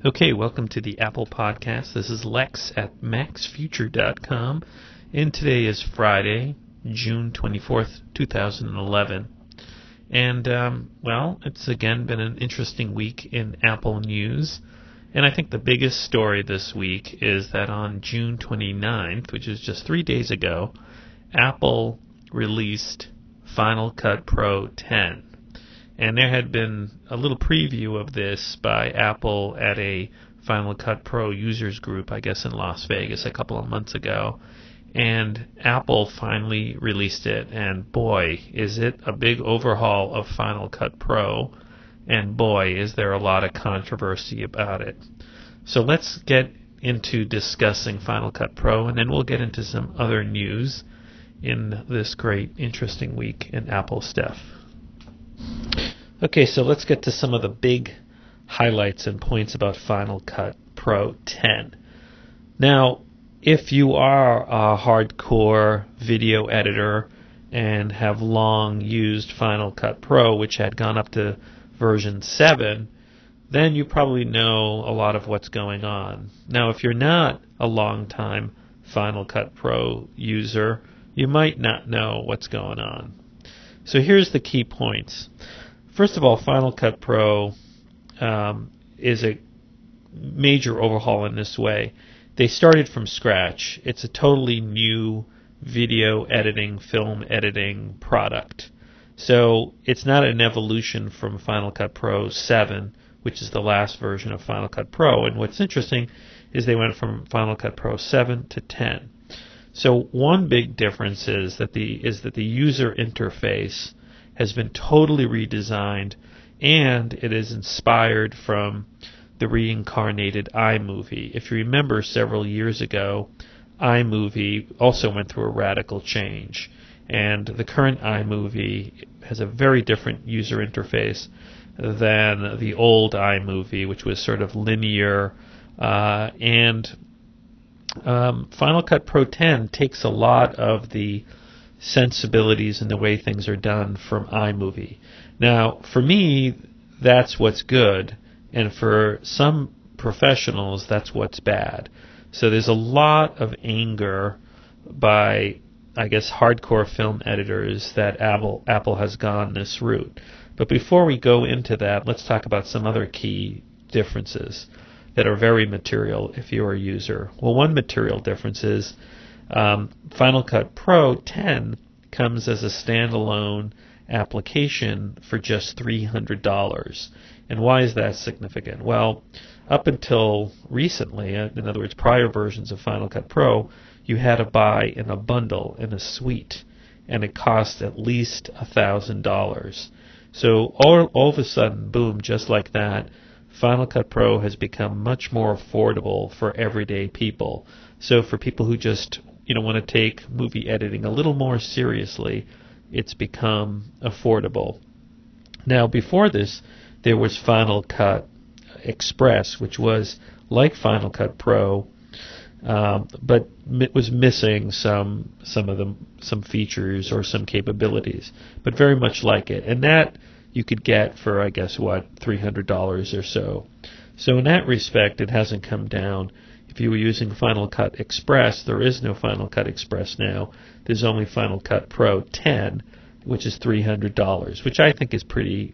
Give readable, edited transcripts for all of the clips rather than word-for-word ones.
Okay, welcome to the Apple Podcast. This is Lex at maxfuture.com, and today is Friday, June 24th, 2011. And, it's again been an interesting week in Apple news. And I think the biggest story this week is that on June 29th, which is just 3 days ago, Apple released Final Cut Pro 10. And there had been a little preview of this by Apple at a Final Cut Pro users group, I guess in Las Vegas a couple of months ago. And Apple finally released it, and boy, is it a big overhaul of Final Cut Pro, and boy, is there a lot of controversy about it. So let's get into discussing Final Cut Pro, and then we'll get into some other news in this great, interesting week in Apple stuff. Okay, so let's get to some of the big highlights and points about Final Cut Pro 10. Now, if you are a hardcore video editor and have long used Final Cut Pro, which had gone up to version 7, then you probably know a lot of what's going on. Now, if you're not a long-time Final Cut Pro user, you might not know what's going on. So here's the key points. First of all, Final Cut Pro is a major overhaul in this way. They started from scratch. It's a totally new video editing, film editing product. So it's not an evolution from Final Cut Pro 7, which is the last version of Final Cut Pro. And what's interesting is they went from Final Cut Pro 7 to 10. So one big difference is that the user interface has been totally redesigned, and it is inspired from the reincarnated iMovie. If you remember, several years ago, iMovie also went through a radical change, and the current iMovie has a very different user interface than the old iMovie, which was sort of linear, and Final Cut Pro 10 takes a lot of the sensibilities and the way things are done from iMovie. Now, for me, that's what's good, and for some professionals, that's what's bad. So there's a lot of anger by, I guess, hardcore film editors that Apple has gone this route. But before we go into that, let's talk about some other key differences that are very material if you're a user. Well, one material difference is Final Cut Pro 10 comes as a standalone application for just $300. And why is that significant? Well, up until recently, in other words, prior versions of Final Cut Pro, you had to buy in a bundle, in a suite, and it cost at least $1,000. So all of a sudden, boom, just like that, Final Cut Pro has become much more affordable for everyday people. So for people who just want to take movie editing a little more seriously, it's become affordable. Now, before this, there was Final Cut Express, which was like Final Cut Pro, but it was missing some features or some capabilities, but very much like it. And that you could get for, I guess, $300 or so. So in that respect, it hasn't come down. If you were using Final Cut Express, there is no Final Cut Express now. There's only Final Cut Pro 10, which is $300, which I think is pretty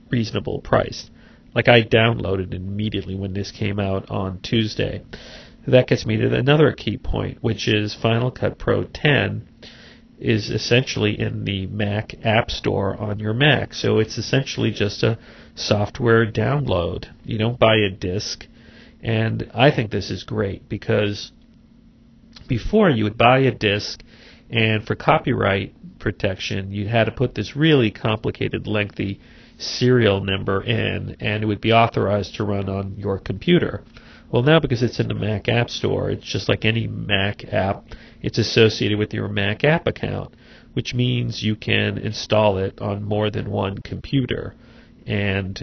reasonable price. Like, I downloaded it immediately when this came out on Tuesday. That gets me to another key point, which is Final Cut Pro 10 is essentially in the Mac App Store on your Mac. So it's essentially just a software download. You don't buy a disc. And I think this is great because before you would buy a disc, and for copyright protection, you had to put this really complicated, lengthy serial number in, and it would be authorized to run on your computer. Well, now because it's in the Mac App Store, it's just like any Mac app. It's associated with your Mac app account, which means you can install it on more than one computer. And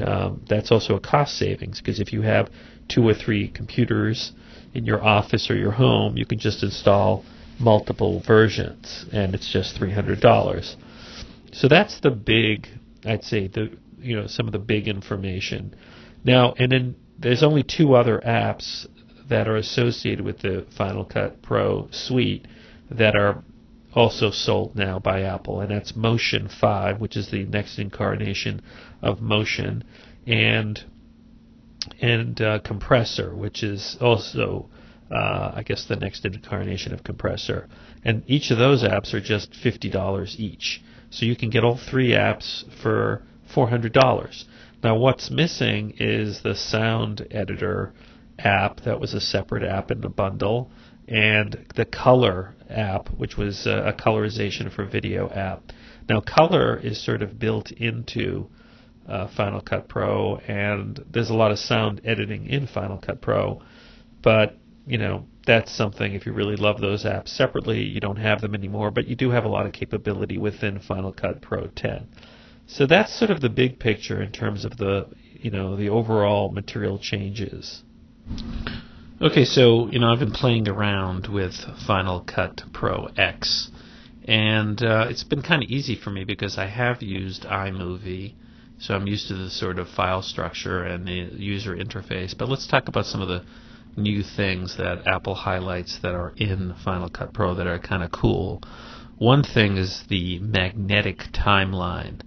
that's also a cost savings, because if you have 2 or 3 computers in your office or your home, you can just install multiple versions, and it's just $300. So that's the big, I'd say, some of the big information. Now, and then there's only two other apps that are associated with the Final Cut Pro suite that are also sold now by Apple, and that's Motion 5, which is the next incarnation of Motion, and Compressor, which is also, I guess, the next incarnation of Compressor. And each of those apps are just $50 each. So you can get all three apps for $400. Now what's missing is the sound editor app that was a separate app in the bundle, and the color app, which was a colorization for video app. Now color is sort of built into Final Cut Pro, and there's a lot of sound editing in Final Cut Pro, but that's something, if you really love those apps separately, you don't have them anymore, but you do have a lot of capability within Final Cut Pro 10. So that's sort of the big picture in terms of the overall material changes. Okay, so I've been playing around with Final Cut Pro X, and it's been kind of easy for me because I have used iMovie, so I'm used to the sort of file structure and the user interface. But let's talk about some of the new things that Apple highlights that are in Final Cut Pro that are kind of cool. One thing is the magnetic timeline.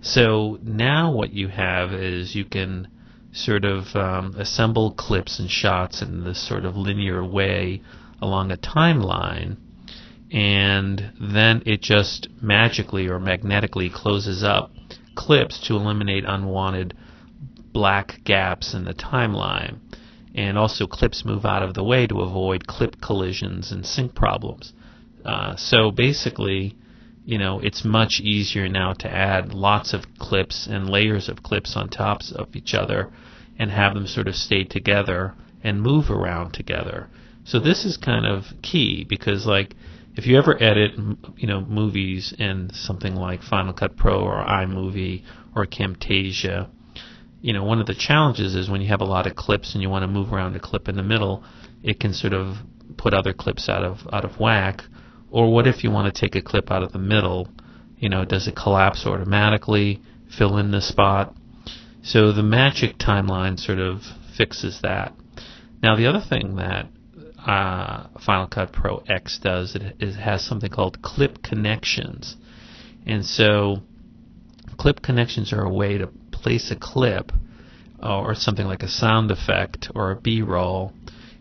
So now what you have is you can sort of assemble clips and shots in this sort of linear way along a timeline, and then it just magically or magnetically closes up clips to eliminate unwanted black gaps in the timeline. And also clips move out of the way to avoid clip collisions and sync problems. So basically, it's much easier now to add lots of clips and layers of clips on top of each other and have them sort of stay together and move around together. So this is kind of key because, like, if you ever edit, movies in something like Final Cut Pro or iMovie or Camtasia, one of the challenges is when you have a lot of clips and you want to move around a clip in the middle, it can sort of put other clips out of whack. Or what if you want to take a clip out of the middle? Does it collapse automatically, fill in the spot? So the magic timeline sort of fixes that. Now the other thing that Final Cut Pro X does, it has something called clip connections. And so clip connections are a way to place a clip or something like a sound effect or a B-roll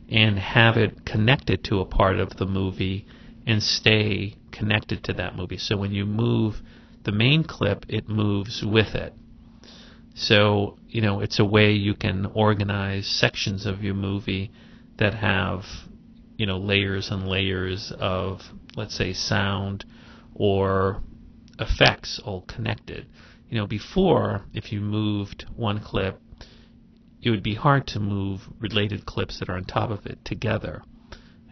and have it connected to a part of the movie and stay connected to that movie. So when you move the main clip, it moves with it. So, it's a way you can organize sections of your movie that have, layers and layers of, let's say, sound or effects all connected. Before, if you moved one clip, it would be hard to move related clips that are on top of it together.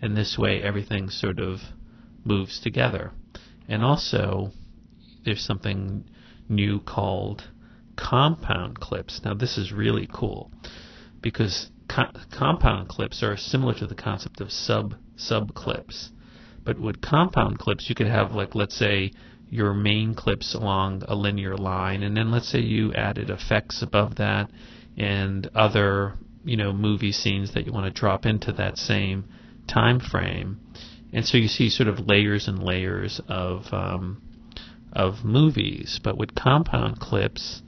And this way, everything sort of moves together. And also, there's something new called compound clips. Now, this is really cool because compound clips are similar to the concept of sub clips. But with compound clips, you could have, like, let's say, your main clips along a linear line, and then let's say you added effects above that and other movie scenes that you want to drop into that same time frame, and so you see sort of layers and layers of movies. But with compound clips,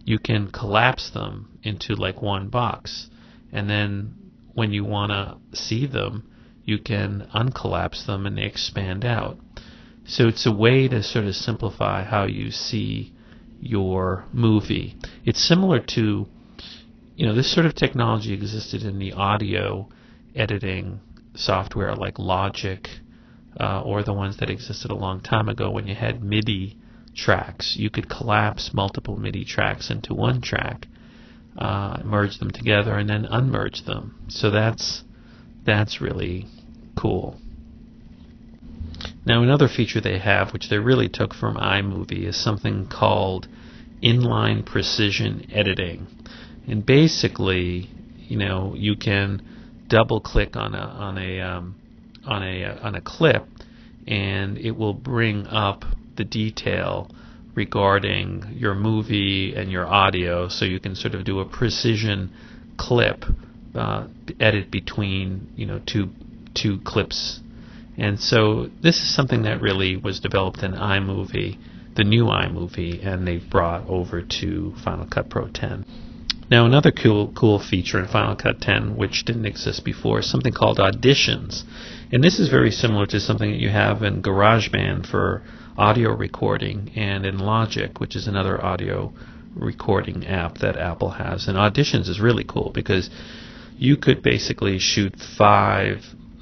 you can collapse them into like one box, and then when you want to see them, you can uncollapse them and they expand out. So it's a way to sort of simplify how you see your movie. It's similar to, this sort of technology existed in the audio editing software like Logic, or the ones that existed a long time ago when you had MIDI tracks. You could collapse multiple MIDI tracks into one track, merge them together, and then unmerge them. So that's really cool. Now another feature they have, which they really took from iMovie, is something called Inline Precision Editing. And basically, you can double click on a clip, and it will bring up the detail regarding your movie and your audio, so you can sort of do a precision clip, edit between two clips. And so this is something that really was developed in iMovie, the new iMovie, and they've brought over to Final Cut Pro 10. Now another cool feature in Final Cut 10, which didn't exist before, is something called Auditions. And this is very similar to something that you have in GarageBand for audio recording, and in Logic, which is another audio recording app that Apple has. And Auditions is really cool because you could basically shoot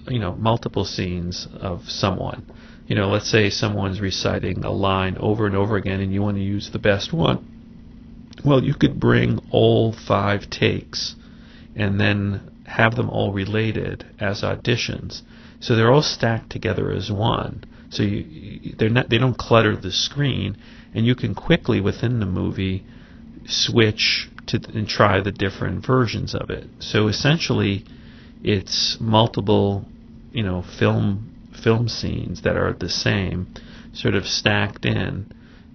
multiple scenes of someone. Let's say someone's reciting a line over and over again and you want to use the best one. Well, you could bring all 5 takes and then have them all related as auditions. So they're all stacked together as one. So they don't clutter the screen, and you can quickly within the movie switch to and try the different versions of it. So essentially, it's multiple, film scenes that are the same, sort of stacked in.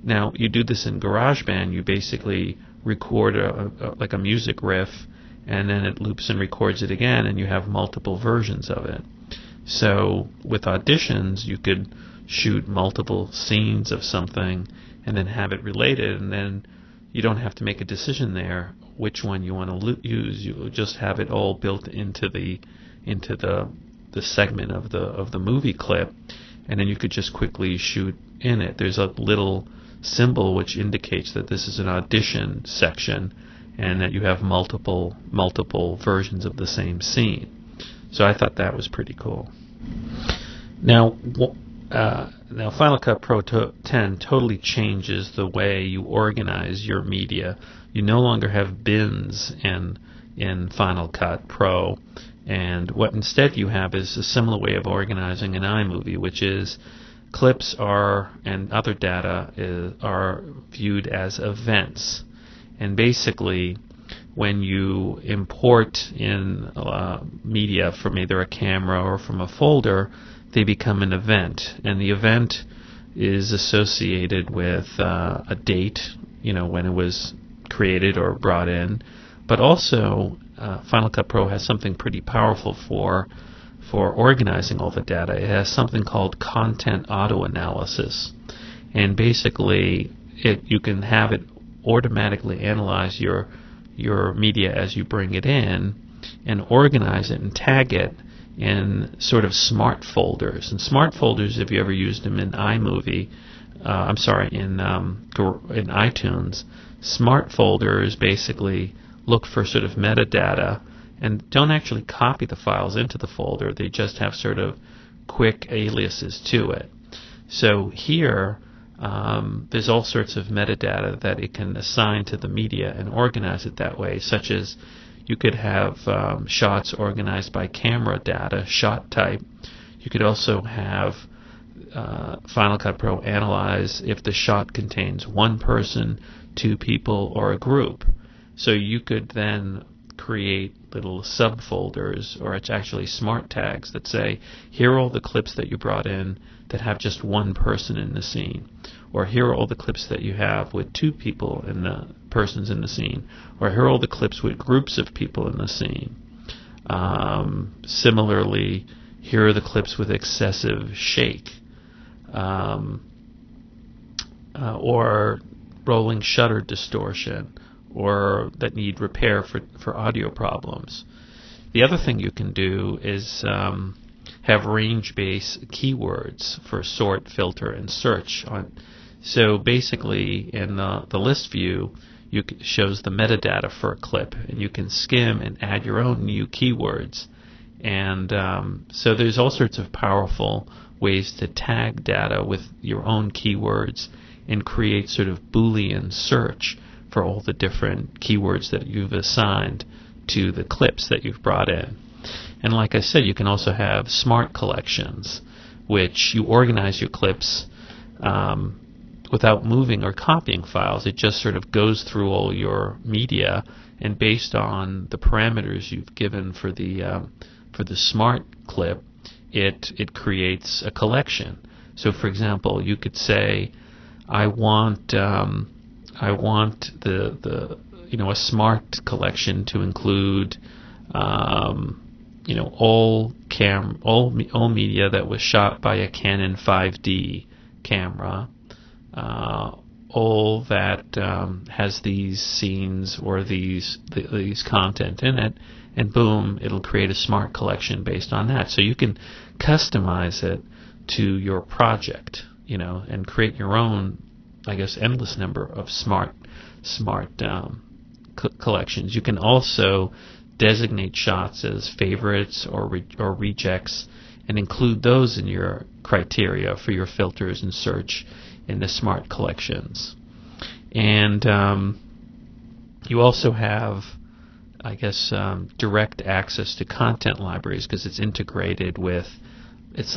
Now, you do this in GarageBand. You basically record like a music riff, and then it loops and records it again, and you have multiple versions of it. So with Auditions, you could shoot multiple scenes of something and then have it related, and then you don't have to make a decision there which one you want to use. You just have it all built into the segment of the movie clip, and then you could just quickly shoot in it. There's a little symbol which indicates that this is an audition section and that you have multiple versions of the same scene. So I thought that was pretty cool. Now Final Cut Pro 10 totally changes the way you organize your media. You no longer have bins in Final Cut Pro, and what instead you have is a similar way of organizing an iMovie, which is clips and other data are viewed as events. And basically, when you import in media from either a camera or from a folder, they become an event. And the event is associated with a date, when it was created or brought in. But also, Final Cut Pro has something pretty powerful for organizing all the data. It has something called content auto-analysis. And basically, you can have it automatically analyze your media as you bring it in and organize it and tag it in sort of smart folders. And smart folders, if you ever used them in iMovie, in iTunes, smart folders basically look for sort of metadata and don't actually copy the files into the folder. They just have sort of quick aliases to it. So here, there's all sorts of metadata that it can assign to the media and organize it that way, such as you could have shots organized by camera data, shot type. You could also have Final Cut Pro analyze if the shot contains one person, two people, or a group. So you could then create little subfolders, or it's actually smart tags that say, here are all the clips that you brought in that have just one person in the scene, or here are all the clips that you have with two people in the persons in the scene, or here are all the clips with groups of people in the scene. Similarly, here are the clips with excessive shake, or rolling shutter distortion, or that need repair for audio problems. The other thing you can do is have range-based keywords for sort, filter, and search. So basically, in the list view, shows the metadata for a clip, and you can skim and add your own new keywords. And so there's all sorts of powerful ways to tag data with your own keywords and create sort of Boolean search for all the different keywords that you've assigned to the clips that you've brought in. And like I said, you can also have smart collections, which you organize your clips without moving or copying files. It just sort of goes through all your media, and based on the parameters you've given for the smart clip, it creates a collection. So for example, you could say, I want the a smart collection to include all media that was shot by a Canon 5D camera, all that has these scenes or these content in it, and boom, it'll create a smart collection based on that. So you can customize it to your project, and create your own, I guess, endless number of smart collections. You can also designate shots as favorites or rejects and include those in your criteria for your filters and search in the smart collections. And you also have, I guess, direct access to content libraries because it's integrated with,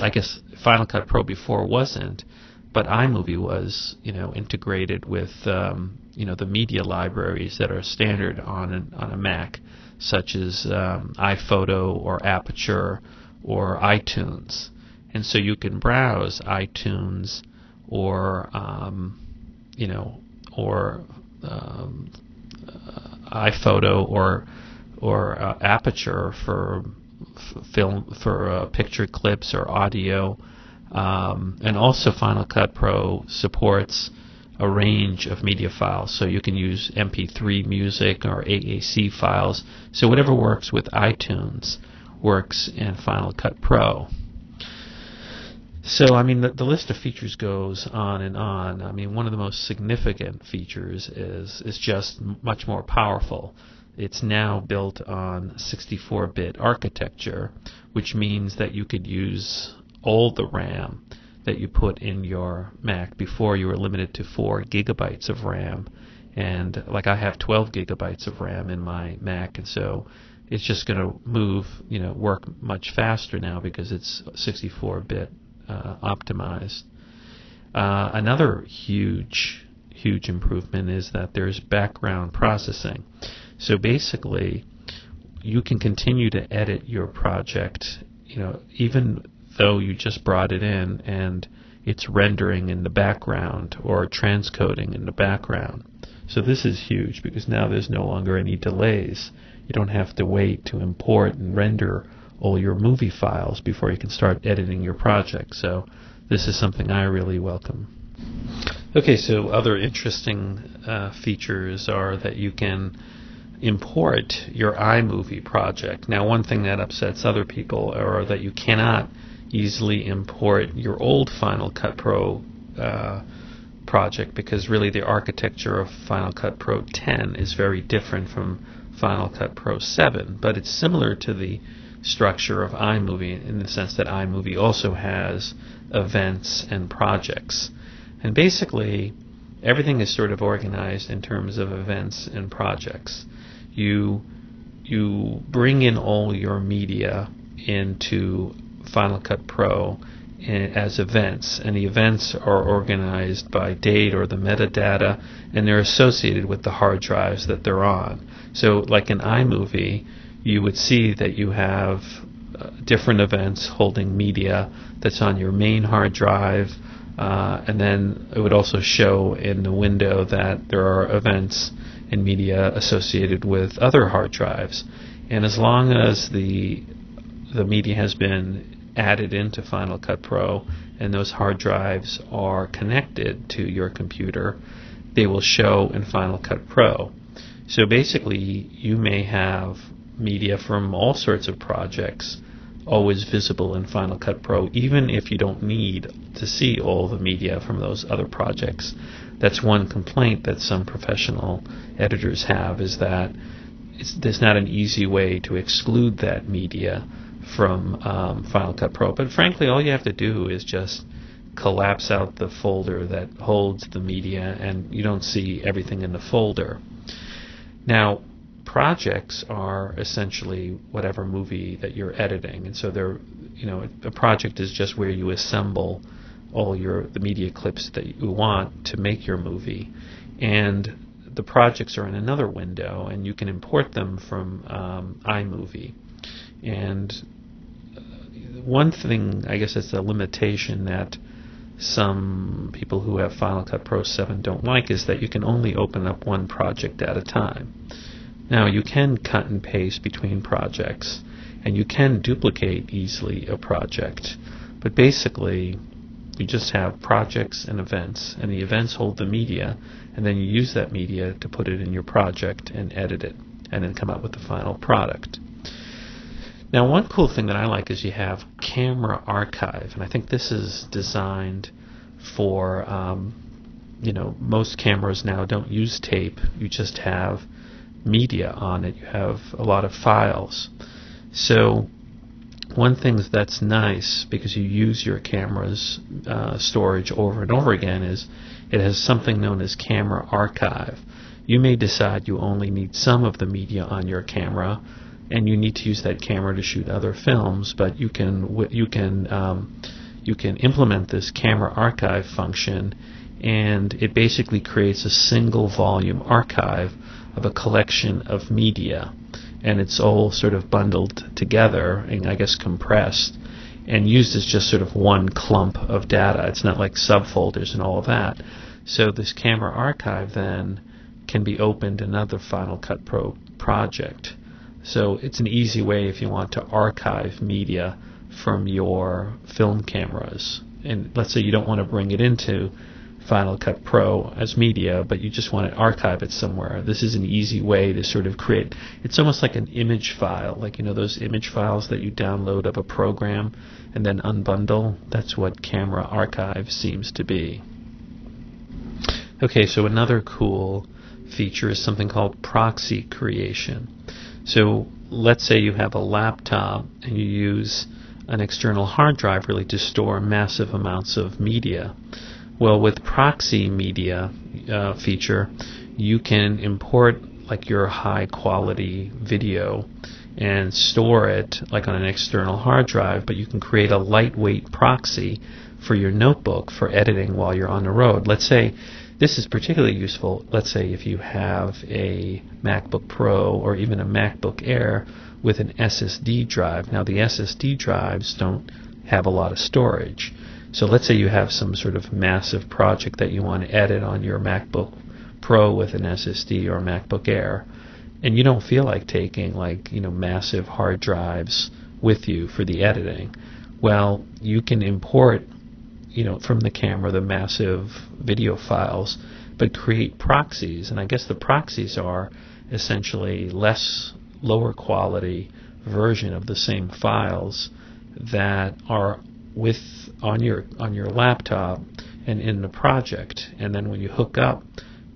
I guess Final Cut Pro before wasn't, but iMovie was, integrated with, the media libraries that are standard on a Mac, such as iPhoto or Aperture or iTunes. And so you can browse iTunes or iPhoto or Aperture for film, for picture clips or audio, and also Final Cut Pro supports a range of media files, so you can use MP3 music or AAC files. So whatever works with iTunes works in Final Cut Pro. So, I mean, the list of features goes on and on. I mean, one of the most significant features is just much more powerful. It's now built on 64-bit architecture, which means that you could use all the RAM that you put in your Mac. Before, you were limited to 4 gigabytes of RAM, and like I have 12 gigabytes of RAM in my Mac, and so it's just going to work much faster now because it's 64-bit optimized. Another huge improvement is that there's background processing. So basically, you can continue to edit your project, even though you just brought it in and it's rendering in the background or transcoding in the background. So this is huge because now there's no longer any delays. You don't have to wait to import and render all your movie files before you can start editing your project. So this is something I really welcome. Okay, so other interesting features are that you can import your iMovie project. Now, one thing that upsets other people are that you cannot easily import your old Final Cut Pro project because really the architecture of Final Cut Pro 10 is very different from Final Cut Pro 7, but it's similar to the structure of iMovie in the sense that iMovie also has events and projects. And basically, everything is sort of organized in terms of events and projects. You bring in all your media into Final Cut Pro as events, and the events are organized by date or the metadata, and they're associated with the hard drives that they're on. So like in iMovie, you would see that you have different events holding media that's on your main hard drive, and then it would also show in the window that there are events and media associated with other hard drives. And as long as the media has been added into Final Cut Pro and those hard drives are connected to your computer, they will show in Final Cut Pro. So basically, you may have media from all sorts of projects always visible in Final Cut Pro, even if you don't need to see all the media from those other projects. That's one complaint that some professional editors have, is that there's not an easy way to exclude that media from Final Cut Pro. But frankly, all you have to do is just collapse out the folder that holds the media, and you don't see everything in the folder. Now, projects are essentially whatever movie that you're editing, and so they're, a project is just where you assemble all the media clips that you want to make your movie, and the projects are in another window, and you can import them from iMovie. And one thing, I guess, it's a limitation that some people who have Final Cut Pro 7 don't like is that you can only open up one project at a time. Now, you can cut and paste between projects, and you can duplicate easily a project, but basically you just have projects and events, and the events hold the media, and then you use that media to put it in your project and edit it, and then come up with the final product. Now, one cool thing that I like is you have Camera Archive, and I think this is designed for, most cameras now don't use tape. You just have media on it. You have a lot of files. So one thing that's nice, because you use your camera's storage over and over again, is it has something known as Camera Archive. You may decide you only need some of the media on your camera, and you need to use that camera to shoot other films, but you can implement this Camera Archive function, and it basically creates a single volume archive of a collection of media, and it's all sort of bundled together and I guess compressed and used as just sort of one clump of data. It's not like subfolders and all of that. So this Camera Archive then can be opened in another Final Cut Pro project. So it's an easy way if you want to archive media from your film cameras. And let's say you don't want to bring it into Final Cut Pro as media, but you just want to archive it somewhere. This is an easy way to sort of create, it's almost like an image file, like those image files that you download of a program and then unbundle. That's what Camera Archive seems to be. Okay, so another cool feature is something called Proxy Creation. So let's say you have a laptop and you use an external hard drive really to store massive amounts of media. Well, with Proxy Media feature, you can import like your high quality video and store it like on an external hard drive, but you can create a lightweight proxy for your notebook for editing while you're on the road. Let's say this is particularly useful, let's say if you have a MacBook Pro or even a MacBook Air with an SSD drive. Now, the SSD drives don't have a lot of storage. So let's say you have some sort of massive project that you want to edit on your MacBook Pro with an SSD or MacBook Air, and you don't feel like taking massive hard drives with you for the editing. Well, you can import from the camera the massive video files, but create proxies, and I guess the proxies are essentially lower quality version of the same files that are on your laptop and in the project, and then when you hook up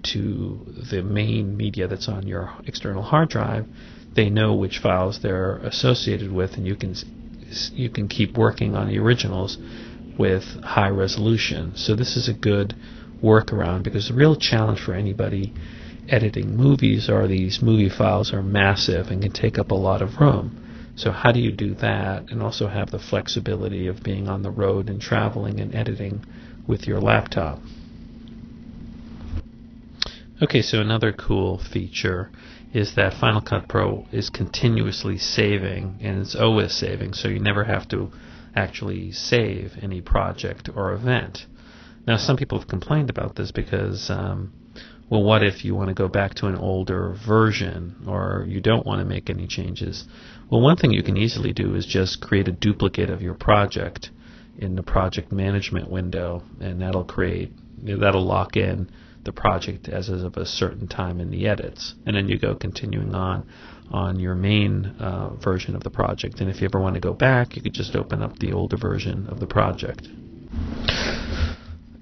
to the main media that's on your external hard drive, they know which files they're associated with, and you can keep working on the originals with high resolution. So this is a good workaround, because the real challenge for anybody editing movies are these movie files are massive and can take up a lot of room. So how do you do that and also have the flexibility of being on the road and traveling and editing with your laptop? Okay, so another cool feature is that Final Cut Pro is continuously saving, and it's always saving, so you never have to actually save any project or event. Now, some people have complained about this because, well, what if you want to go back to an older version or you don't want to make any changes? Well, one thing you can easily do is just create a duplicate of your project in the project management window, and that'll lock in the project as of a certain time in the edits, and then you go continuing on your main version of the project. And if you ever want to go back, you could just open up the older version of the project.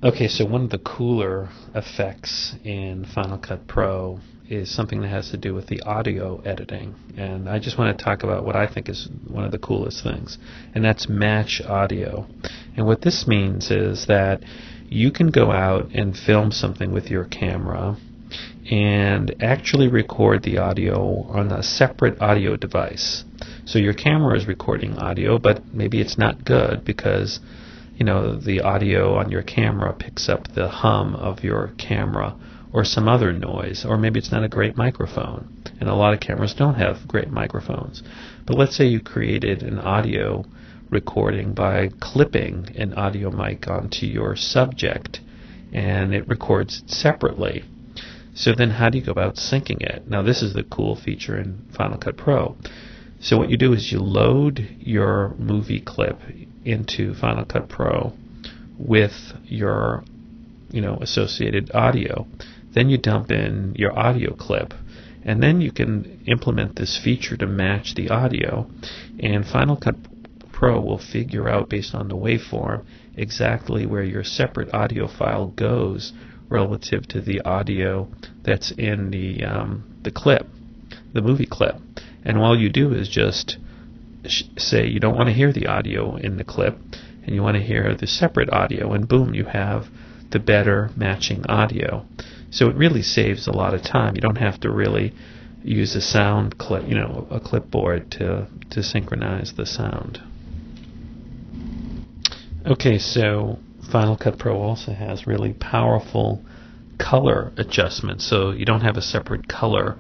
Okay, so one of the cooler effects in Final Cut Pro is something that has to do with the audio editing, and I just want to talk about what I think is one of the coolest things, and that's match audio. And what this means is that you can go out and film something with your camera and actually record the audio on a separate audio device. So your camera is recording audio, but maybe it's not good because the audio on your camera picks up the hum of your camera or some other noise, or maybe it's not a great microphone, and a lot of cameras don't have great microphones. But let's say you created an audio recording by clipping an audio mic onto your subject, and it records it separately. So then how do you go about syncing it? Now this is the cool feature in Final Cut Pro. So what you do is you load your movie clip into Final Cut Pro with your associated audio. Then you dump in your audio clip, and then you can implement this feature to match the audio, and Final Cut Pro will figure out, based on the waveform, exactly where your separate audio file goes relative to the audio that's in the clip, the movie clip. And all you do is just say you don't want to hear the audio in the clip, and you want to hear the separate audio, and boom, you have the better matching audio. So it really saves a lot of time. You don't have to really use a sound clip, a clipboard to synchronize the sound. Okay, so Final Cut Pro also has really powerful color adjustments. So you don't have a separate color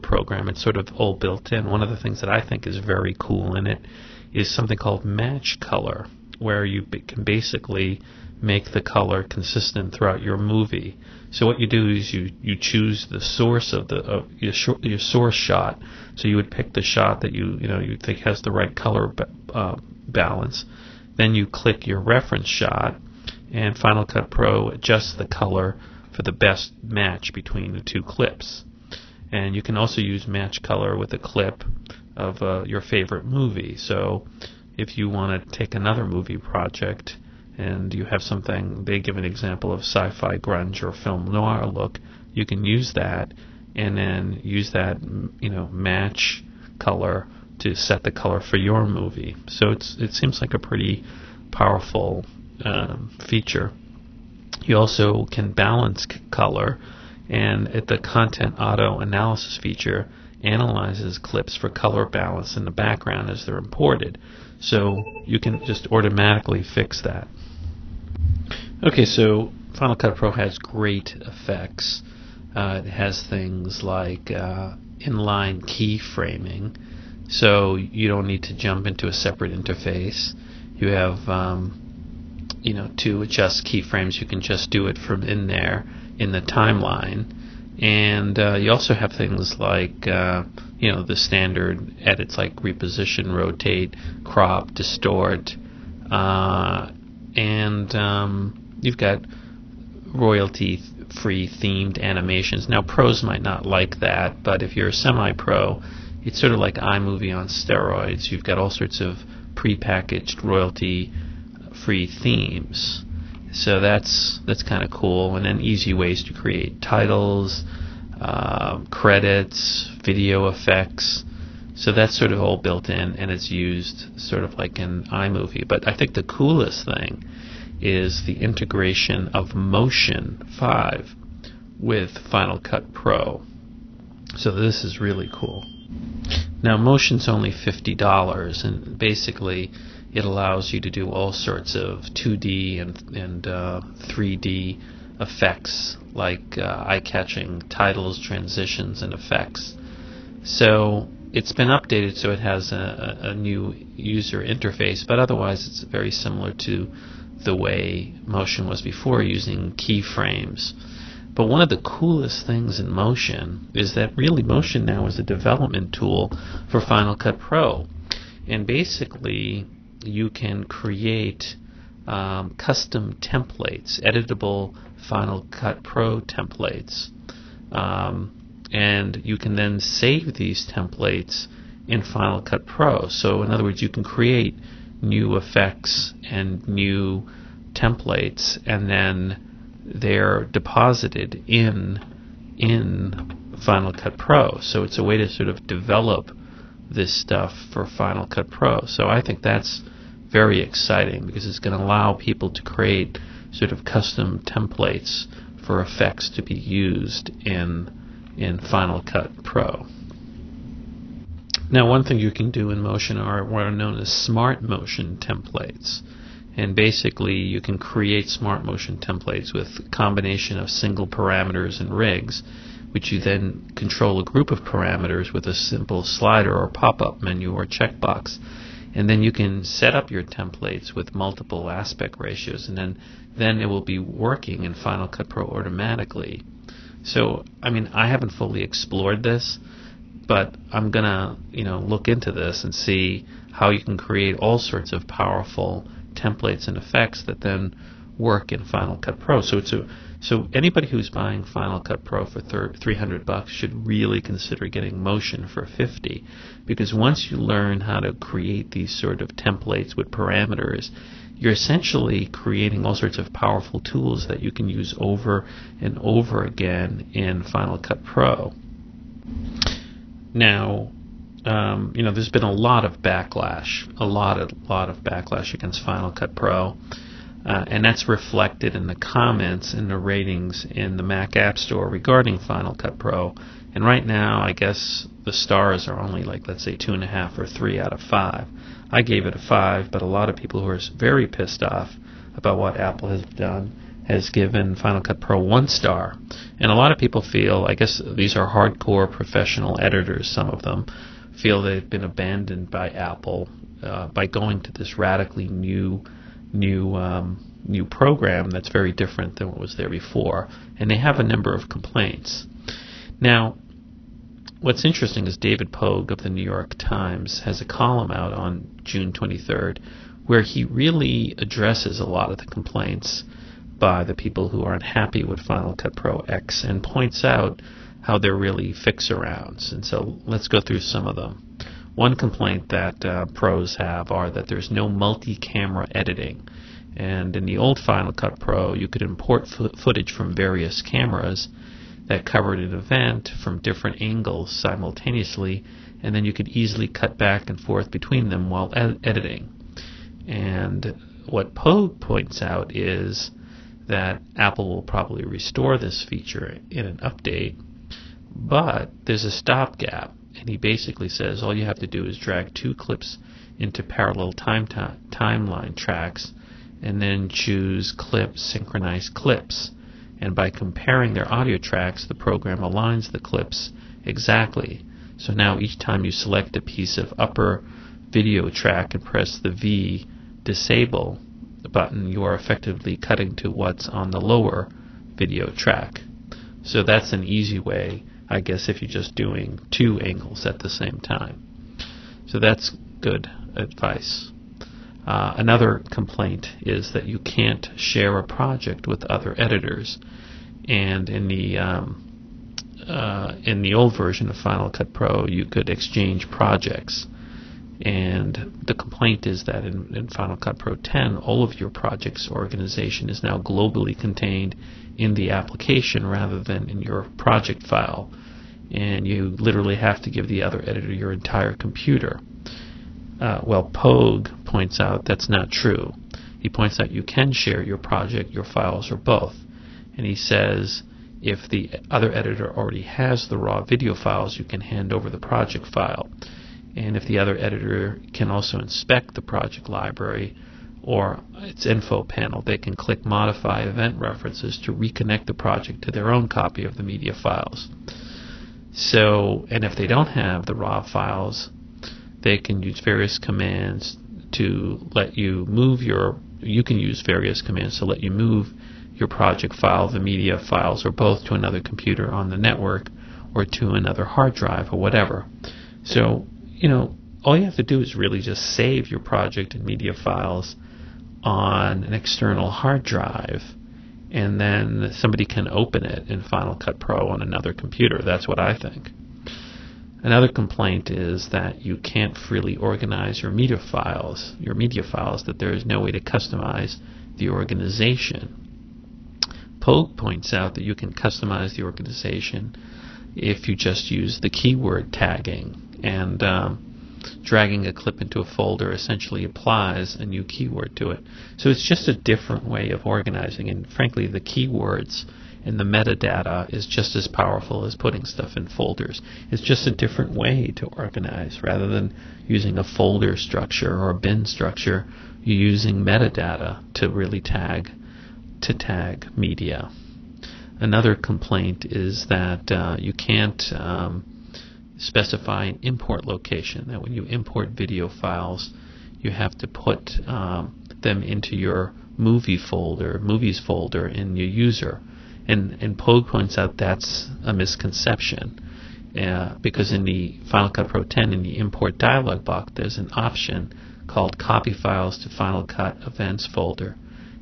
program. It's sort of all built in. One of the things that I think is very cool in it is something called match color, where you can basically make the color consistent throughout your movie. So what you do is you choose the source of your source shot. So you would pick the shot that you think has the right color balance. Then you click your reference shot, and Final Cut Pro adjusts the color for the best match between the two clips. And you can also use match color with a clip of your favorite movie. So if you want to take another movie project and you have something, they give an example of sci-fi grunge or film noir look, you can use that and then use that match color to set the color for your movie. So it seems like a pretty powerful feature. You also can balance color, and the Content Auto Analysis feature analyzes clips for color balance in the background as they're imported. So you can just automatically fix that. Okay, so Final Cut Pro has great effects. It has things like inline keyframing, so you don't need to jump into a separate interface. You have to adjust keyframes, you can just do it from in there in the timeline. And you also have things like the standard edits like reposition, rotate, crop, distort, and you've got royalty-free themed animations. Now pros might not like that, but if you're a semi-pro, it's sort of like iMovie on steroids. You've got all sorts of prepackaged royalty-free themes. So that's kind of cool. And then easy ways to create titles, credits, video effects. So that's sort of all built in, and it's used sort of like in iMovie. But I think the coolest thing is the integration of Motion 5 with Final Cut Pro. So this is really cool. Now Motion's only $50, and basically it allows you to do all sorts of 2D and 3D effects, like eye-catching titles, transitions, and effects. So it's been updated so it has a new user interface, but otherwise it's very similar to the way Motion was before, using keyframes. But one of the coolest things in Motion is that really Motion now is a development tool for Final Cut Pro. And basically you can create custom templates, editable Final Cut Pro templates. And you can then save these templates in Final Cut Pro. So in other words, you can create new effects and new templates, and then they're deposited in Final Cut Pro. So it's a way to sort of develop this stuff for Final Cut Pro. So I think that's very exciting, because it's going to allow people to create sort of custom templates for effects to be used in Final Cut Pro. Now, one thing you can do in Motion are what are known as Smart Motion templates. And basically you can create Smart Motion templates with a combination of single parameters and rigs, which you then control a group of parameters with a simple slider or pop-up menu or checkbox. and then you can set up your templates with multiple aspect ratios, and then it will be working in Final Cut Pro automatically. So, I mean, I haven't fully explored this, but I'm gonna, look into this and see how you can create all sorts of powerful templates and effects that then work in Final Cut Pro. So anybody who's buying Final Cut Pro for $300 should really consider getting Motion for $50, because once you learn how to create these sort of templates with parameters, you're essentially creating all sorts of powerful tools that you can use over and over again in Final Cut Pro. Now, there's been a lot of backlash, a lot of backlash against Final Cut Pro, and that's reflected in the comments and the ratings in the Mac App Store regarding Final Cut Pro. And right now, I guess the stars are only like, let's say, 2.5 or 3 out of 5. I gave it a 5, but a lot of people who are very pissed off about what Apple has done has given Final Cut Pro 1 star. And a lot of people feel, I guess these are hardcore professional editors, some of them, feel they've been abandoned by Apple by going to this radically new program that's very different than what was there before. And they have a number of complaints. Now, what's interesting is David Pogue of the New York Times has a column out on June 23rd where he really addresses a lot of the complaints by the people who are unhappy with Final Cut Pro X and points out how they're really fix-arounds. And so let's go through some of them. One complaint that pros have are that there's no multi-camera editing. And in the old Final Cut Pro, you could import footage from various cameras that covered an event from different angles simultaneously, and then you could easily cut back and forth between them while editing. And what Pogue points out is that Apple will probably restore this feature in an update, but there's a stopgap, and he basically says all you have to do is drag 2 clips into parallel timeline tracks and then choose Clip Synchronize Clips. And by comparing their audio tracks, the program aligns the clips exactly. So now each time you select a piece of upper video track and press the V disable button, you are effectively cutting to what's on the lower video track. So that's an easy way, I guess, if you're just doing 2 angles at the same time. So that's good advice. Another complaint is that you can't share a project with other editors, and in the old version of Final Cut Pro, you could exchange projects. And the complaint is that in Final Cut Pro 10, all of your project's organization is now globally contained in the application rather than in your project file, and you literally have to give the other editor your entire computer. Well, Pogue points out that's not true. He points out you can share your project, your files, or both. And he says if the other editor already has the raw video files, you can hand over the project file. And if the other editor can also inspect the project library or its info panel, they can click Modify Event References to reconnect the project to their own copy of the media files. So, and if they don't have the raw files, they can use various commands to let you move you can use various commands to let you move your project file, the media files, or both to another computer on the network or to another hard drive or whatever. So, all you have to do is really just save your project and media files on an external hard drive, and then somebody can open it in Final Cut Pro on another computer. That's what I think. Another complaint is that you can't freely organize your media files, that there is no way to customize the organization. Pogue points out that you can customize the organization if you just use the keyword tagging, and dragging a clip into a folder essentially applies a new keyword to it. So it's just a different way of organizing, and frankly the keywords and the metadata is just as powerful as putting stuff in folders. It's just a different way to organize. Rather than using a folder structure or a bin structure, you're using metadata to really tag media. Another complaint is that you can't specify an import location, that when you import video files, you have to put them into your movies folder in your user. And Pogue points out that's a misconception, because in the Final Cut Pro 10, in the import dialog box, there's an option called Copy Files to Final Cut Events folder.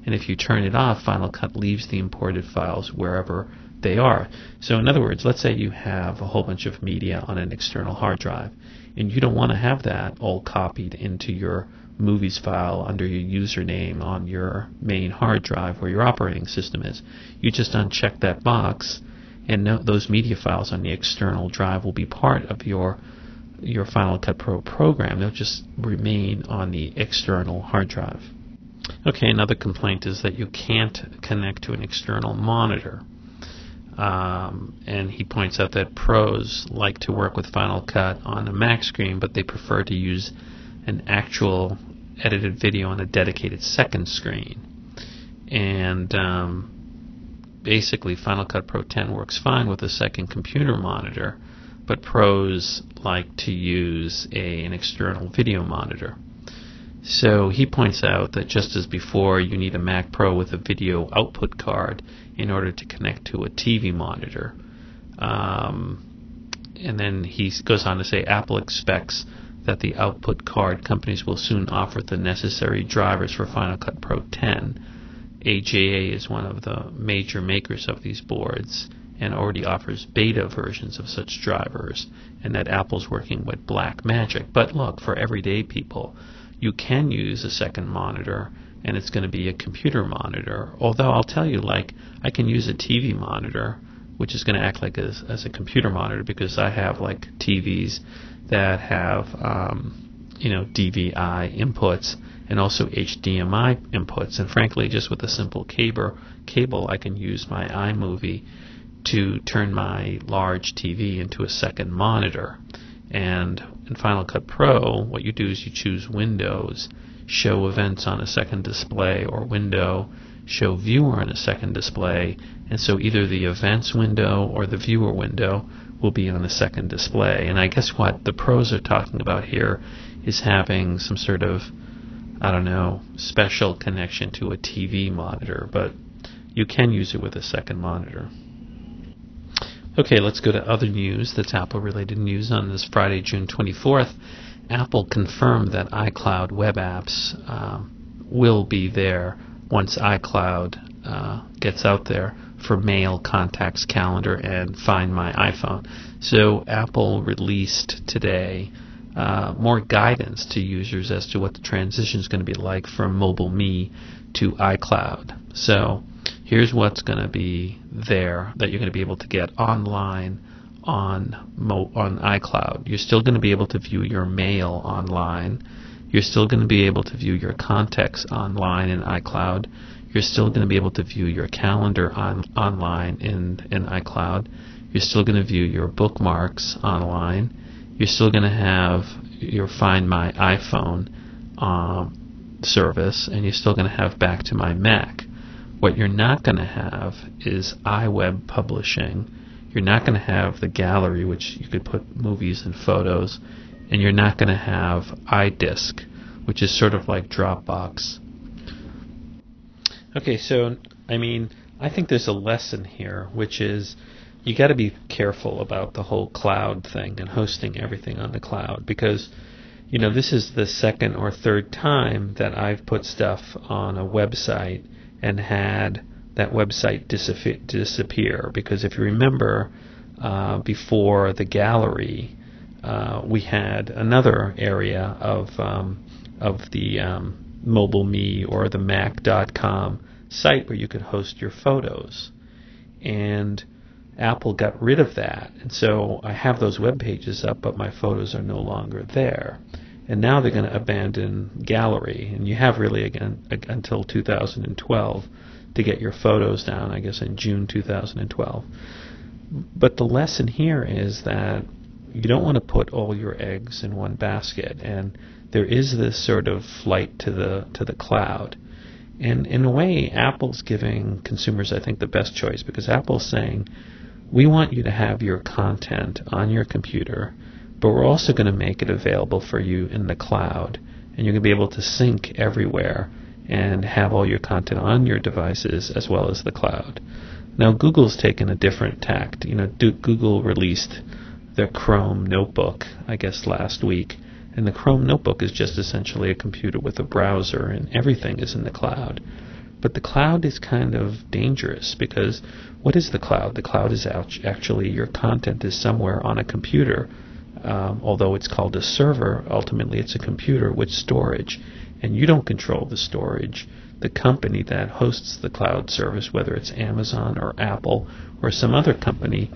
And if you turn it off, Final Cut leaves the imported files wherever they are. So in other words, let's say you have a whole bunch of media on an external hard drive, and you don't want to have that all copied into your movies file under your username on your main hard drive where your operating system is. You just uncheck that box, and those media files on the external drive will be part of your Final Cut Pro program. They'll just remain on the external hard drive. Okay, another complaint is that you can't connect to an external monitor. And he points out that pros like to work with Final Cut on a Mac screen, but they prefer to use an actual edited video on a dedicated second screen. And basically Final Cut Pro 10 works fine with a second computer monitor, but pros like to use an external video monitor. So he points out that just as before, you need a Mac Pro with a video output card in order to connect to a TV monitor. And then he goes on to say Apple expects that the output card companies will soon offer the necessary drivers for Final Cut Pro 10. AJA is one of the major makers of these boards and already offers beta versions of such drivers, and that Apple's working with Blackmagic. But look, for everyday people, you can use a second monitor, and it's going to be a computer monitor. Although I'll tell you, like, I can use a TV monitor, which is going to act like as a computer monitor, because I have like TVs that have DVI inputs and also HDMI inputs. And frankly, just with a simple cable, I can use my iMovie to turn my large TV into a second monitor. And in Final Cut Pro, what you do is you choose Windows, Show Events on a Second Display, or Window, Show Viewer on a Second Display, and so either the Events window or the Viewer window will be on a second display. And I guess what the pros are talking about here is having some sort of, special connection to a TV monitor, but you can use it with a second monitor. Okay, let's go to other news that's Apple-related news. On this Friday, June 24th, Apple confirmed that iCloud web apps will be there once iCloud gets out there for Mail, Contacts, Calendar, and Find My iPhone. So Apple released today more guidance to users as to what the transition is going to be like from MobileMe to iCloud. So here's what's going to be there that you're going to be able to get online on iCloud. You're still going to be able to view your mail online. You're still going to be able to view your contacts online in iCloud. You're still going to be able to view your calendar online in iCloud. You're still going to view your bookmarks online. You're still going to have your Find My iPhone service, and you're still going to have Back to My Mac. What you're not going to have is iWeb publishing. You're not going to have the gallery, which you could put movies and photos, and you're not going to have iDisk, which is sort of like Dropbox. Okay, so, I think there's a lesson here, which is you got to be careful about the whole cloud thing and hosting everything on the cloud, because, this is the second or third time that I've put stuff on a website and had that website disappear. Because if you remember, before the gallery, we had another area of the MobileMe or the Mac.com site where you could host your photos, and Apple got rid of that, and so I have those web pages up, but my photos are no longer there. And now they're going to abandon gallery, and you have really again until 2012 to get your photos down, I guess in June 2012. But the lesson here is that you don't want to put all your eggs in one basket, and there is this sort of flight to the cloud. And in a way, Apple's giving consumers, I think, the best choice, because Apple's saying, we want you to have your content on your computer, but we're also going to make it available for you in the cloud. and you're going to be able to sync everywhere and have all your content on your devices as well as the cloud. Now, Google's taken a different tact. Google released their Chrome notebook, I guess, last week, and the Chrome notebook is just essentially a computer with a browser, and everything is in the cloud. But the cloud is kind of dangerous, because what is the cloud? The cloud is actually your content is somewhere on a computer. Although it's called a server, ultimately it's a computer with storage, and you don't control the storage. The company that hosts the cloud service, whether it's Amazon or Apple or some other company,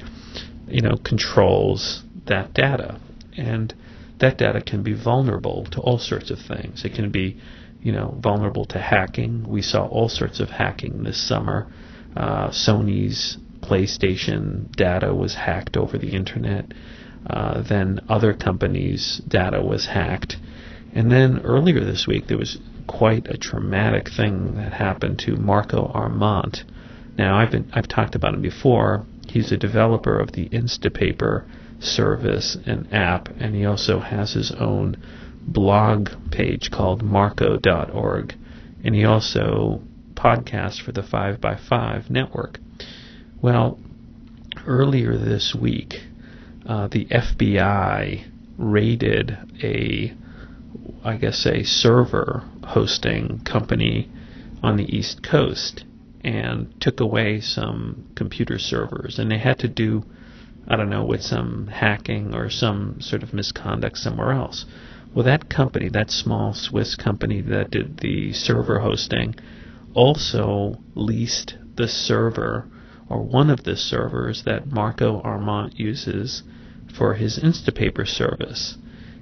controls that data, and that data can be vulnerable to all sorts of things. It can be, vulnerable to hacking. We saw all sorts of hacking this summer. Sony's PlayStation data was hacked over the internet. Then other companies' data was hacked. And then earlier this week, there was quite a traumatic thing that happened to Marco Arment. Now, I've talked about him before. He's a developer of the Instapaper service and app, and he also has his own blog page called marco.org, and he also podcasts for the 5x5 network. Well, earlier this week, the FBI raided a server hosting company on the East Coast and took away some computer servers, and they had to do, with some hacking or some sort of misconduct somewhere else. Well, that company, that small Swiss company that did the server hosting, also leased the server, or one of the servers that Marco Arment uses for his Instapaper service.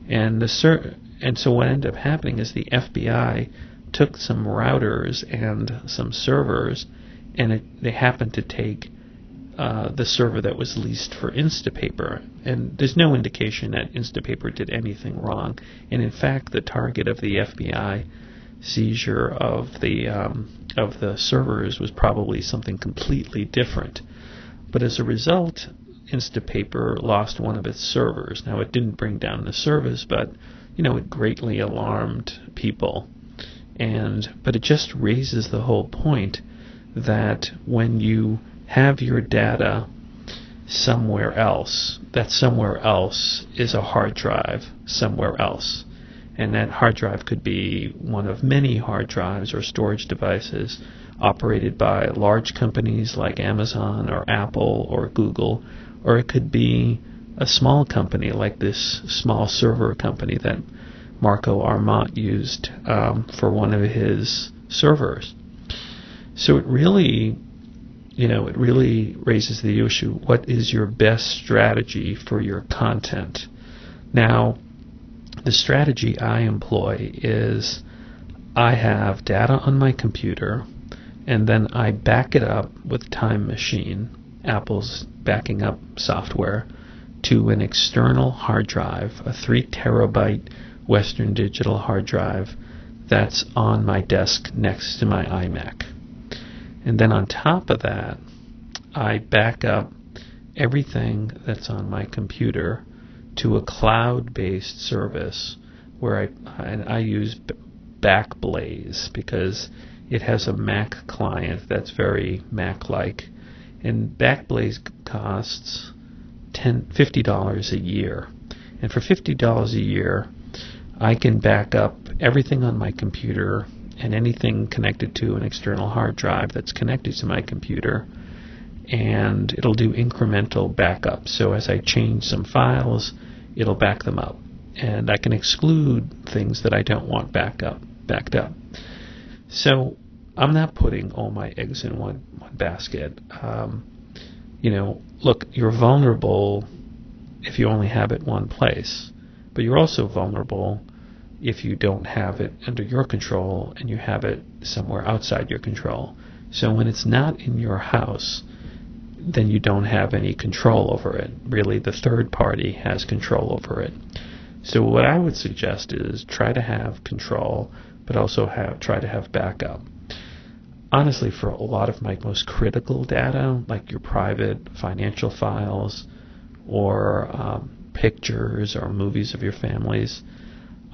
And so what ended up happening is the FBI took some routers and some servers, and they happened to take the server that was leased for Instapaper. And there's no indication that Instapaper did anything wrong. And in fact, the target of the FBI seizure of the servers was probably something completely different. But as a result, Instapaper lost one of its servers. Now, it didn't bring down the service, but it greatly alarmed people. But it just raises the whole point that when you have your data somewhere else, that somewhere else is a hard drive somewhere else. And that hard drive could be one of many hard drives or storage devices operated by large companies like Amazon or Apple or Google, or it could be a small company like this small server company that Marco Arment used for one of his servers. So it really raises the issue, what is your best strategy for your content? Now, the strategy I employ is I have data on my computer, and then I back it up with Time Machine, Apple's backing up software, to an external hard drive, a 3 terabyte Western Digital hard drive that's on my desk next to my iMac. And then on top of that, I back up everything that's on my computer to a cloud-based service where I use Backblaze because it has a Mac client that's very Mac-like. And Backblaze costs $50 a year. And for $50 a year, I can back up everything on my computer and anything connected to an external hard drive that's connected to my computer, and it'll do incremental backup. So as I change some files, it'll back them up, and I can exclude things that I don't want backed up. So I'm not putting all my eggs in one basket. Look, you're vulnerable if you only have it one place, but you're also vulnerable if you don't have it under your control and you have it somewhere outside your control. So when it's not in your house, then you don't have any control over it. Really, the third party has control over it. So what I would suggest is try to have control, but also try to have backup. Honestly, for a lot of my most critical data, like your private financial files or pictures or movies of your families,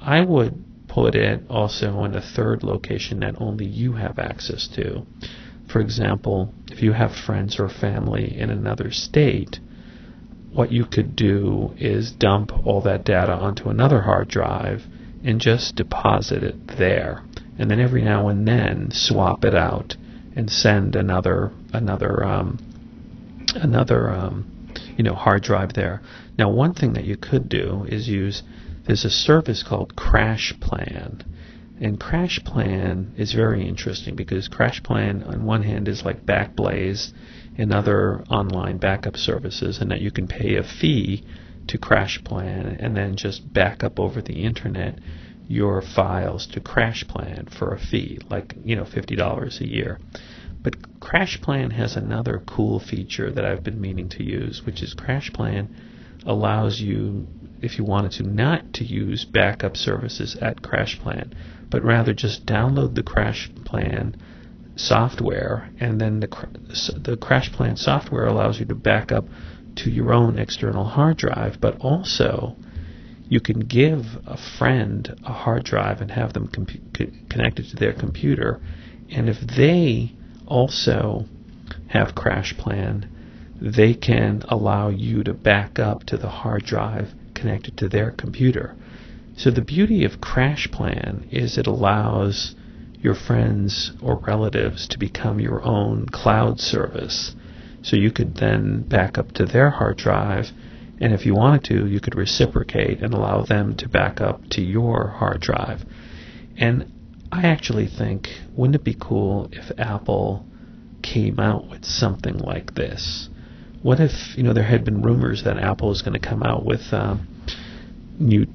I would put it also in a third location that only you have access to. For example, if you have friends or family in another state, what you could do is dump all that data onto another hard drive and just deposit it there, and then every now and then swap it out and send another hard drive there. Now, one thing that you could do is there's a service called CrashPlan, and CrashPlan is very interesting because CrashPlan on one hand is like Backblaze and other online backup services, and that you can pay a fee to CrashPlan and then just back up over the internet your files to CrashPlan for a fee, like $50 a year. But CrashPlan has another cool feature that I've been meaning to use, which is CrashPlan allows you, if you wanted to, not to use backup services at CrashPlan, but rather just download the CrashPlan software, and then the CrashPlan software allows you to back up to your own external hard drive, but also you can give a friend a hard drive and have them connected to their computer, and if they also have CrashPlan, they can allow you to back up to the hard drive connected to their computer. So the beauty of CrashPlan is it allows your friends or relatives to become your own cloud service. So you could then back up to their hard drive, and if you wanted to, you could reciprocate and allow them to back up to your hard drive. And I actually think, wouldn't it be cool if Apple came out with something like this? What if, there had been rumors that Apple was going to come out with new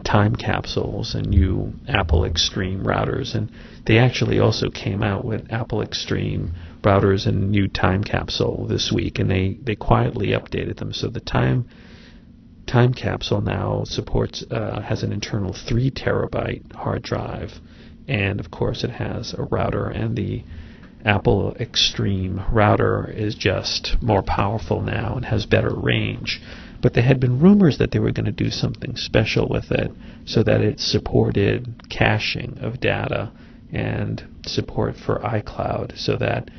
time capsules and new Apple Extreme routers, and they actually also came out with Apple Extreme routers and new time capsule this week, and they quietly updated them. So the time capsule now supports has an internal 3 terabyte hard drive, and of course it has a router, and the Apple Extreme router is just more powerful now and has better range. But there had been rumors that they were going to do something special with it so that it supported caching of data and support for iCloud, so that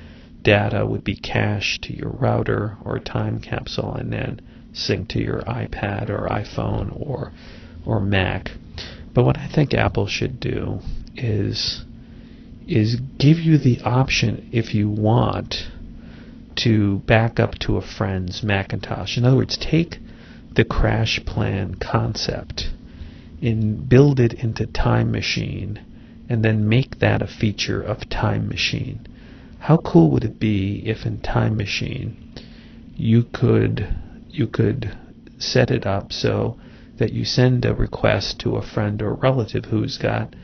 data would be cached to your router or time capsule and then synced to your iPad or iPhone or Mac. But what I think Apple should do is give you the option, if you want, to back up to a friend's Macintosh. In other words, take the CrashPlan concept and build it into Time Machine, and then make that a feature of Time Machine. How cool would it be if in Time Machine you could set it up so that you send a request to a friend or relative who's got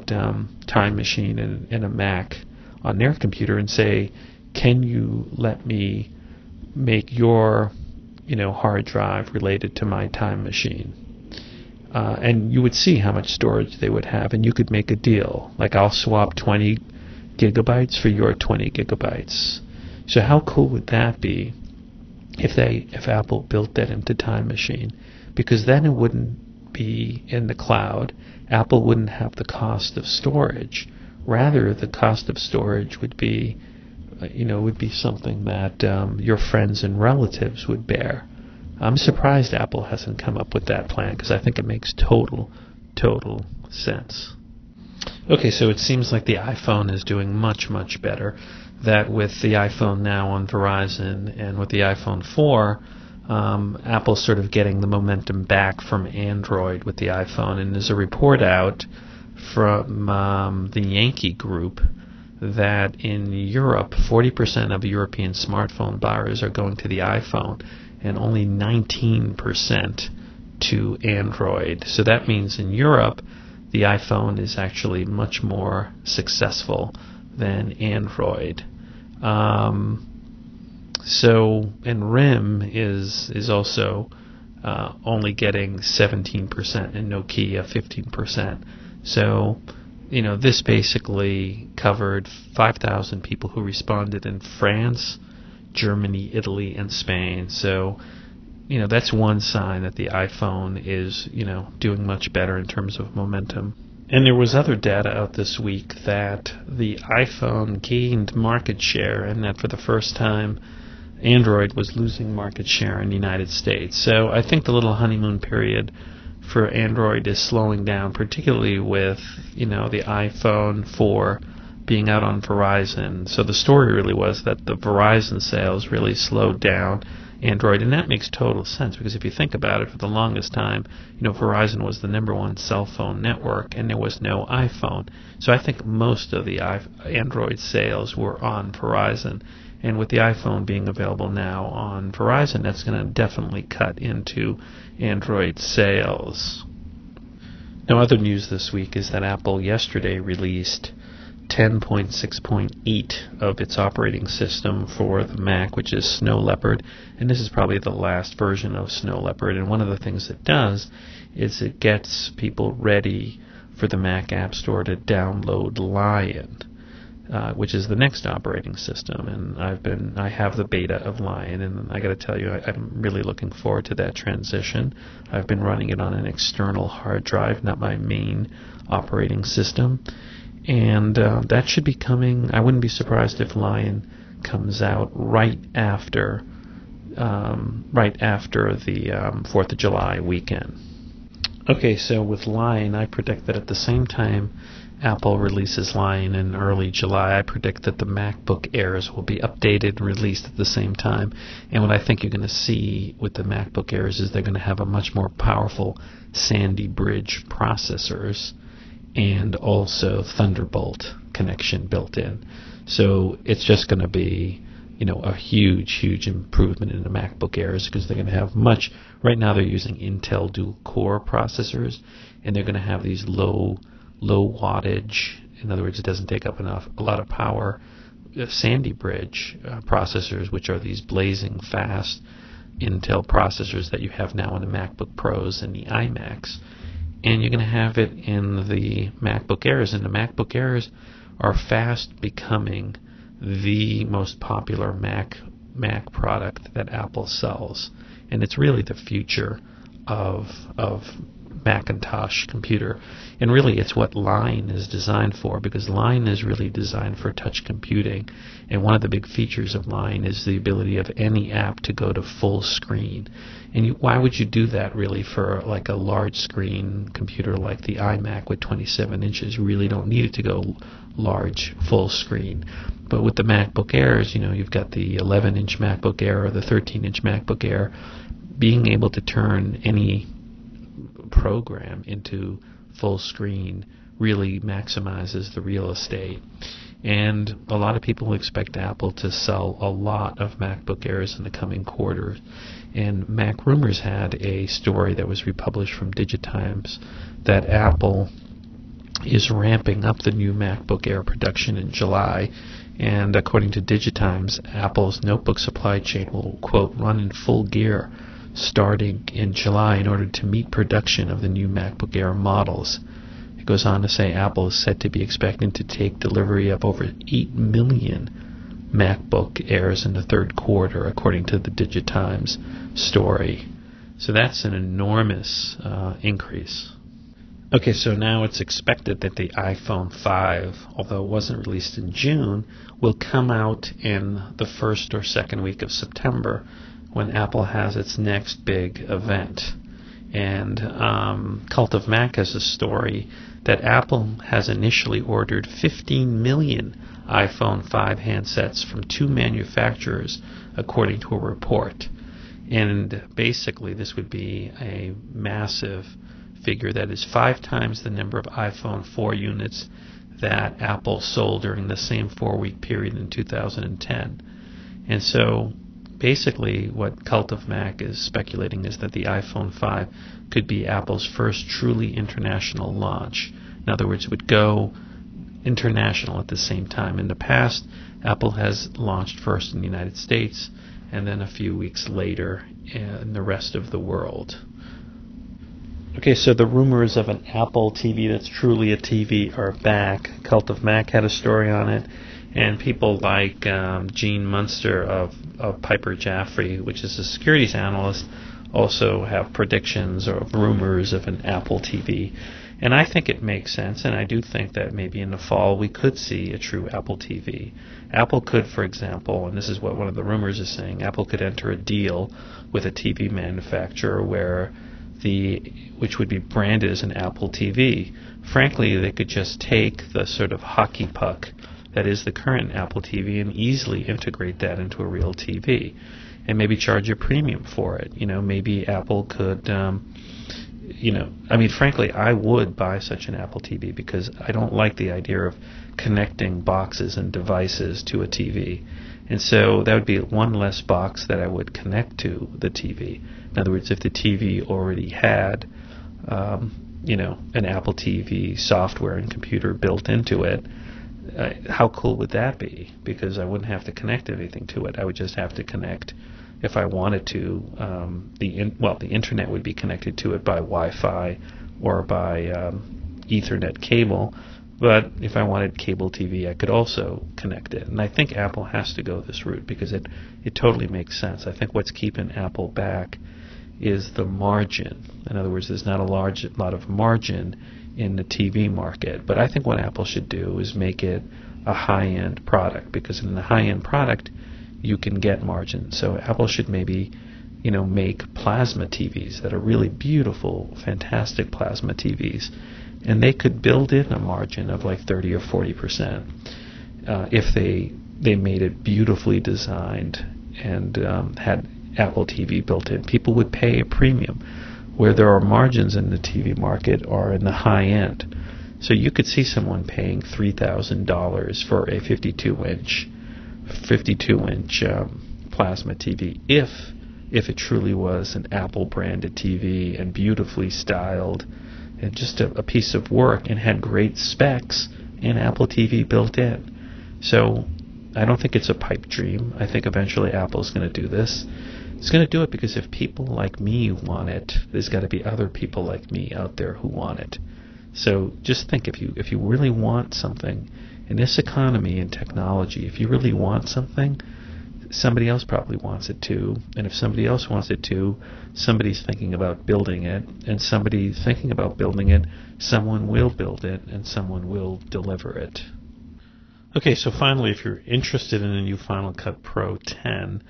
Time Machine and a Mac on their computer, and say, can you let me make your hard drive related to my Time Machine? And you would see how much storage they would have, and you could make a deal, like I'll swap 20 gigabytes for your 20 gigabytes. So how cool would that be if Apple built that into Time Machine? Because then it wouldn't be in the cloud. Apple wouldn't have the cost of storage. Rather, the cost of storage would be something that your friends and relatives would bear. I'm surprised Apple hasn't come up with that plan, because I think it makes total sense. Okay, so it seems like the iPhone is doing much better. That with the iPhone now on Verizon and with the iPhone 4, Apple's sort of getting the momentum back from Android with the iPhone. And there's a report out from the Yankee Group that in Europe, 40% of European smartphone buyers are going to the iPhone, and only 19% to Android. So that means in Europe, the iPhone is actually much more successful than Android. And RIM is also only getting 17%, and Nokia 15%. So, this basically covered 5,000 people who responded in France, Germany, Italy, and Spain. So that's one sign that the iPhone is, doing much better in terms of momentum. And there was other data out this week that the iPhone gained market share, and that for the first time Android was losing market share in the United States. So I think the little honeymoon period for Android is slowing down, particularly with, the iPhone 4 being out on Verizon. So the story really was that the Verizon sales really slowed down Android, and that makes total sense, because if you think about it, for the longest time, Verizon was the #1 cell phone network, and there was no iPhone. So I think most of the Android sales were on Verizon, and with the iPhone being available now on Verizon, that's going to definitely cut into Android sales. Now, other news this week is that Apple yesterday released 10.6.8 of its operating system for the Mac, which is Snow Leopard, and this is probably the last version of Snow Leopard. And one of the things it does is it gets people ready for the Mac App Store to download Lion, which is the next operating system. And I have the beta of Lion, and I got to tell you, I'm really looking forward to that transition. I've been running it on an external hard drive, not my main operating system. And that should be coming. I wouldn't be surprised if Lion comes out right after the 4th of July weekend. Okay, so with Lion, I predict that at the same time Apple releases Lion in early July, I predict that the MacBook Airs will be updated and released at the same time. And what I think you're going to see with the MacBook Airs is they're going to have a much more powerful Sandy Bridge processors, and also Thunderbolt connection built in. So it's just going to be, a huge improvement in the MacBook Airs, because they're going to have right now they're using Intel dual-core processors, and they're going to have these low wattage, in other words, it doesn't take up a lot of power, Sandy Bridge processors, which are these blazing fast Intel processors that you have now in the MacBook Pros and the iMacs. And you're going to have it in the MacBook Airs, and the MacBook Airs are fast becoming the most popular Mac product that Apple sells, and it's really the future of Macintosh computer, and really it's what Line is designed for, because Line is really designed for touch computing, and one of the big features of Line is the ability of any app to go to full screen. And why would you do that really for like a large screen computer like the iMac with 27 inches? You really don't need it to go large full screen. But with the MacBook Airs, you've got the 11-inch MacBook Air or the 13-inch MacBook Air, being able to turn any program into full screen really maximizes the real estate. And a lot of people expect Apple to sell a lot of MacBook Airs in the coming quarters. And Mac Rumors had a story that was republished from Digitimes that Apple is ramping up the new MacBook Air production in July. And according to Digitimes, Apple's notebook supply chain will, quote, run in full gear starting in July in order to meet production of the new MacBook Air models. It goes on to say Apple is said to be expecting to take delivery of over 8 million MacBook Airs in the third quarter, according to the Digitimes story. So that's an enormous increase. Okay, so now it's expected that the iPhone 5, although it wasn't released in June, will come out in the first or second week of September, when Apple has its next big event. And Cult of Mac has a story that Apple has initially ordered 15 million iPhone 5 handsets from 2 manufacturers, according to a report. And basically this would be a massive figure that is 5 times the number of iPhone 4 units that Apple sold during the same 4-week period in 2010. And so basically what Cult of Mac is speculating is that the iPhone 5 could be Apple's first truly international launch. In other words, it would go international at the same time. In the past, Apple has launched first in the United States and then a few weeks later in the rest of the world. Okay, so the rumors of an Apple TV that's truly a TV are back. Cult of Mac had a story on it, and people like Gene Munster of Piper Jaffray, which is a securities analyst, also have predictions or rumors of an Apple TV. And I think it makes sense, and I do think that maybe in the fall we could see a true Apple TV. Apple could, for example, and this is what one of the rumors is saying, Apple could enter a deal with a TV manufacturer which would be branded as an Apple TV. Frankly, they could just take the sort of hockey puck that is the current Apple TV and easily integrate that into a real TV, and maybe charge a premium for it. Maybe Apple could, frankly, I would buy such an Apple TV because I don't like the idea of connecting boxes and devices to a TV. And so that would be one less box that I would connect to the TV. In other words, if the TV already had, an Apple TV software and computer built into it, how cool would that be? Because I wouldn't have to connect anything to it. I would just have to connect, if I wanted to, the internet would be connected to it by Wi-Fi or by Ethernet cable. But if I wanted cable TV, I could also connect it. And I think Apple has to go this route because it totally makes sense. I think what's keeping Apple back is the margin. In other words, there's not a lot of margin in the TV market. But I think what Apple should do is make it a high-end product, because in the high-end product, you can get margin. So Apple should maybe, make plasma TVs that are really beautiful, fantastic plasma TVs. And they could build in a margin of like 30 or 40% if they made it beautifully designed and had Apple TV built in. People would pay a premium. Where there are margins in the TV market are in the high end. So you could see someone paying $3,000 for a 52-inch plasma TV if it truly was an Apple branded TV and beautifully styled and just a piece of work and had great specs and Apple TV built in. So I don't think it's a pipe dream. I think eventually Apple's going to do this. It's going to do it because if people like me want it, there's got to be other people like me out there who want it. So just think, if you really want something in this economy and technology, if you really want something, somebody else probably wants it too. And if somebody else wants it too, somebody's thinking about building it. And somebody thinking about building it, someone will build it and someone will deliver it. Okay, so finally, if you're interested in the new Final Cut Pro 10,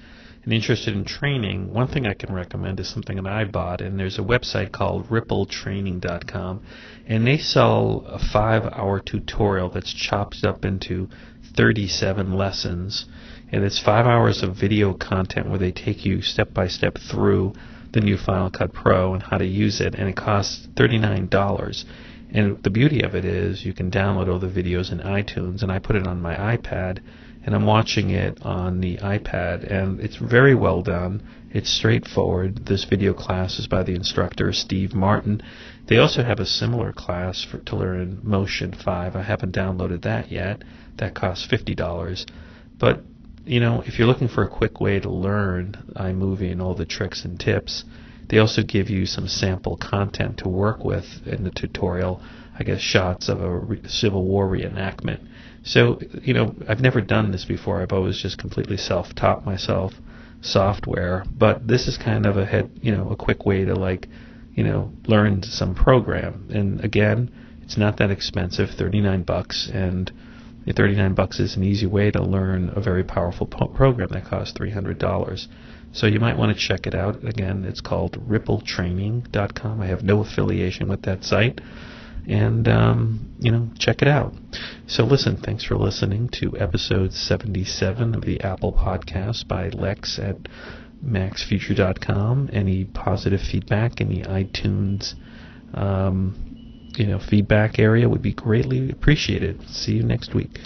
and interested in training, one thing I can recommend is something that I bought, and there's a website called rippletraining.com, and they sell a 5-hour tutorial that's chopped up into 37 lessons, and it's 5 hours of video content where they take you step by step through the new Final Cut Pro and how to use it, and it costs $39. And the beauty of it is you can download all the videos in iTunes, and I put it on my iPad, and I'm watching it on the iPad, and it's very well done. It's straightforward. This video class is by the instructor, Steve Martin. They also have a similar class to learn Motion 5. I haven't downloaded that yet. That costs $50. But, if you're looking for a quick way to learn iMovie and all the tricks and tips, they also give you some sample content to work with in the tutorial, I guess shots of a Civil War reenactment. So, I've never done this before. I've always just completely self-taught myself software. But this is kind of a quick way to learn some program. And again, it's not that expensive, $39, and $39 is an easy way to learn a very powerful program that costs $300. So you might want to check it out. Again, it's called rippletraining.com. I have no affiliation with that site. And, check it out. So listen, thanks for listening to episode 77 of the Apple Podcast by Lex at maxfuture.com. Any positive feedback in the iTunes, feedback area would be greatly appreciated. See you next week.